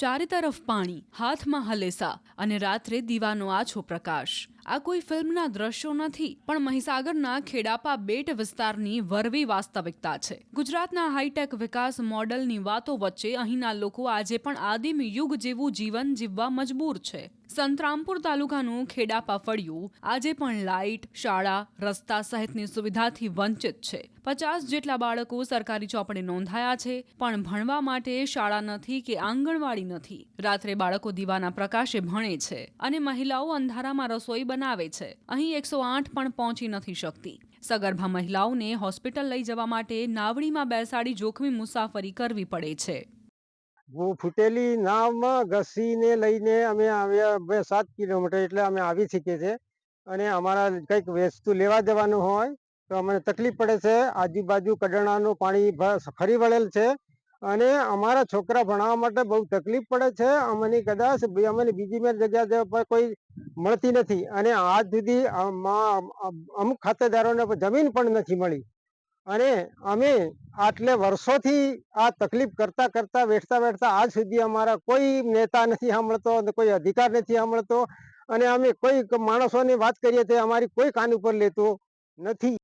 ચારે તરફ પાણી, હાથમાં હલેસા અને રાત્રે દીવાનો આછો પ્રકાશ. આ કોઈ ફિલ્મના દ્રશ્યો નથી, પણ મહીસાગરના ખેડાપા બેટ વિસ્તારની વરવી વાસ્તવિકતા છે. ગુજરાતના હાઈટેક વિકાસ મોડલની વાતો વચ્ચે અહીંના લોકો આજે પણ આદિમ યુગ જેવું જીવન જીવવા મજબૂર છે. સંતરામપુર તાલુકાનું ખેડાપા ફળિયું આજે પણ લાઇટ, શાળા, રસ્તા સહિતની સુવિધાથી વંચિત છે. 50 જેટલા બાળકો સરકારી ચોપડે નોંધાયા છે, પણ ભણવા માટે શાળા નથી કે આંગણવાડી નથી. રાત્રે બાળકો દીવાના પ્રકાશે ભણે છે અને મહિલાઓ અંધારામાં રસોઈ બનાવે છે. અહીં 108 પણ પહોંચી નથી શકતી. સગર્ભા મહિલાઓને હોસ્પિટલ લઈ જવા માટે નાવડીમાં બેસાડી જોખમી મુસાફરી કરવી પડે છે. હું ફૂટેલી નાવમાં ઘસીને લઈને અમે આવ્યા 2-7 કિલોમીટર, એટલે અમે આવી શકીએ છીએ. અને અમારા કંઈક વસ્તુ લેવા જવાનું હોય તો અમને તકલીફ પડે છે. આજુબાજુ કડાણાનું પાણી ફરી વળેલ છે અને અમારા છોકરા ભણાવવા માટે બહુ તકલીફ પડે છે. અમને કદાચ અમને બીજી જગ્યા પર કોઈ મળતી નથી અને આજ સુધી અમુક ખાતેદારોને જમીન પણ નથી મળી. અને અમે આટલે વર્ષોથી આ તકલીફ કરતા બેઠતા આજ સુધી અમારા કોઈ નેતા નથી સાંભળતો અને કોઈ અધિકાર નથી સાંભળતો. અને અમે કોઈ માણસોની વાત કરીએ તો અમારી કોઈ કાન ઉપર લેતો નથી.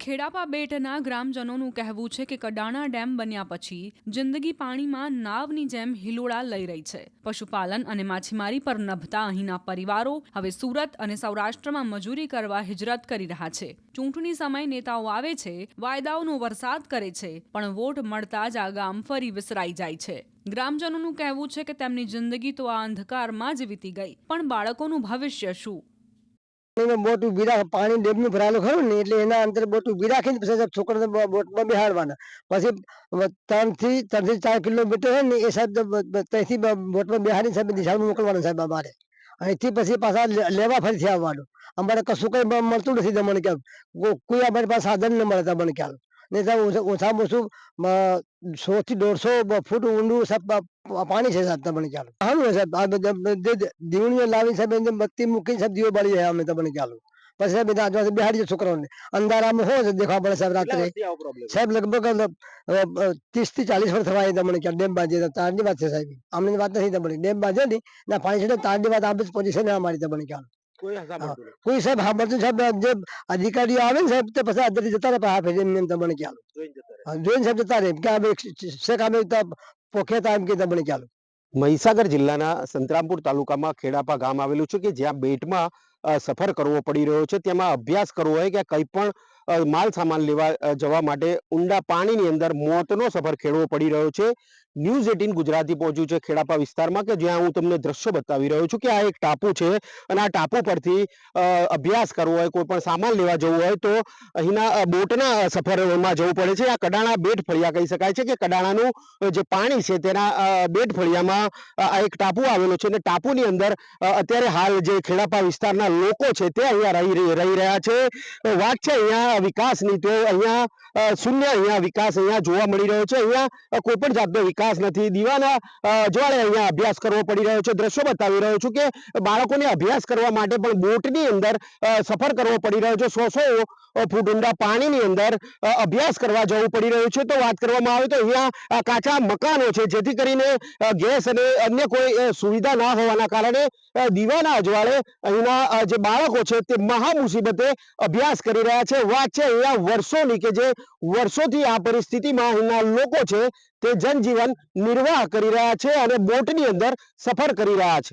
ખેડાપા બેટના ગ્રામજનોનું કહેવું છે કે કડાણા ડેમ બન્યા પછી જિંદગી પાણીમાં નાવની જેમ હિલોળા લઈ રહી છે. પશુપાલન અને માછીમારી પર નભતા અહીંના પરિવારો હવે સુરત અને સૌરાષ્ટ્રમાં મજૂરી કરવા હિજરત કરી રહ્યા છે. ચૂંટણી સમય નેતાઓ આવે છે, વાયદાઓનો વરસાદ કરે છે, પણ વોટ મળતા જ આ ગામ ફરી વિસરાઈ જાય છે. ગ્રામજનોનું કહેવું છે કે તેમની જિંદગી તો આ અંધકારમાં જ વીતી ગઈ, પણ બાળકોનું ભવિષ્ય શું? બોટ ઉભી રાખે, પાણી ડેમનું ભરાયેલું ખરું ને, એટલે એના અંદર બોટ ઉભી રાખીને પછી છોકરાને બોટમાં બેહાડવાના. પછી 3 થી 4 કિલોમીટર હોય ને એ સાહેબ ત્યાંથી બોટમાં બેહાડીને સાહેબ દિશામાં મોકલવાના સાહેબ અમારે. અહીંથી પછી પાછા લેવા ફરીથી આવવાનું. અમારે કશું કઈ મળતું નથી તમને ખ્યાલ. કોઈ અમારી પાસે સાધન ન મળે તમને ખ્યાલ. નહીં ઓછામાં ઓછું 100 થી 150 ફૂટ ઊંડું પાણી છે સાહેબ તમને ખ્યાલ. સારું સાહેબ, આ દીવણીઓ લાવી સાહેબ બત્તી મૂકીને સાહેબ દીવો બાળી જાય અમે તમને ખ્યાલ. પછી સાહેબ આજુબાજુ બેહાડીએ છોકરાઓને. અંધારામાં હોય દેખવા પડે સાહેબ રાત્રે. સાહેબ લગભગ 30 થી 40 વર્ષ થવા તમને ખ્યાલ. ડેમ બાજે તારની વાત છે સાહેબ, અમને વાત નથી તમને. ડેમ બાજે ને ના પાણી છે તારની વાત આ પોઝિશન અમારી તમને ખ્યાલ. કોઈ સાહેબ સાંભળતું સાહેબ, જે અધિકારીઓ આવે ને સાહેબ તે પછી અંદરથી જતા રહે હાફ એમ તમને ખ્યાલ. જોઈને સાહેબ જતા રહે કે અમે શેખ અમે પોખ્યા એમ કે તમને ખ્યાલ. મહીસાગર જિલ્લાના સંતરામપુર તાલુકામાં ખેડાપા ગામ આવેલું છે કે જ્યાં બેટમાં સફર કરવો પડી રહ્યો છે. તેમાં અભ્યાસ કરવો હોય કે કંઈ પણ માલ સામાન લેવા જવા માટે ઊંડા પાણીની અંદર મોતનો સફર ખેડવો પડી રહ્યો છે. ન્યૂઝ 18 ગુજરાતી પહોંચ્યું છે ખેડાપા વિસ્તારમાં, કે જ્યાં હું તમને દ્રશ્ય બતાવી રહ્યો છું કે આ એક ટાપુ છે અને આ ટાપુ પરથી અભ્યાસ કરવો હોય, કોઈ પણ સામાન લેવા જવું હોય તો અહીંના બોટના સફરમાં જવું પડે છે. આ કડાણા બેટ ફળિયા કહી શકાય છે કે કડાણાનું જે પાણી છે તેના બેટ ફળિયામાં આ એક ટાપુ આવેલો છે અને ટાપુની અંદર અત્યારે હાલ જે ખેડાપા વિસ્તારના લોકો છે તે અહીંયા રહી રહ્યા છે. વાત છે અહીંયા વિકાસની, તો અહીંયા શૂન્ય અહીંયા વિકાસ અહીંયા જોવા મળી રહ્યો છે. અહીંયા કોઈ પણ જાતનો વિકાસ નથી. દીવાના જ્વાળે અહીંયા અભ્યાસ કરવો પડી રહ્યો છે. દ્રશ્યો બતાવી રહ્યો છું કે બાળકોને અભ્યાસ કરવા માટે પણ બોટની અંદર સફર કરવો પડી રહ્યો છે. 100 ફૂટ ઊંડા પાણીની અંદર અભ્યાસ કરવા જવું પડી રહ્યું છે. તો વાત કરવામાં આવે તો અહીંયા કાચા મકાનો છે, જેથી કરીને ગેસ અને અન્ય કોઈ સુવિધા ના હોવાના કારણે દીવાના અજવાળે અહીંના જે બાળકો છે તે મહા મુસીબતે અભ્યાસ કરી રહ્યા છે. વાત છે અહીંયા વર્ષોની, કે જે વર્ષોથી આ પરિસ્થિતિમાં અહીંના લોકો છે તે જનજીવન નિર્વાહ કરી રહ્યા છે અને બોટની અંદર સફર કરી રહ્યા છે.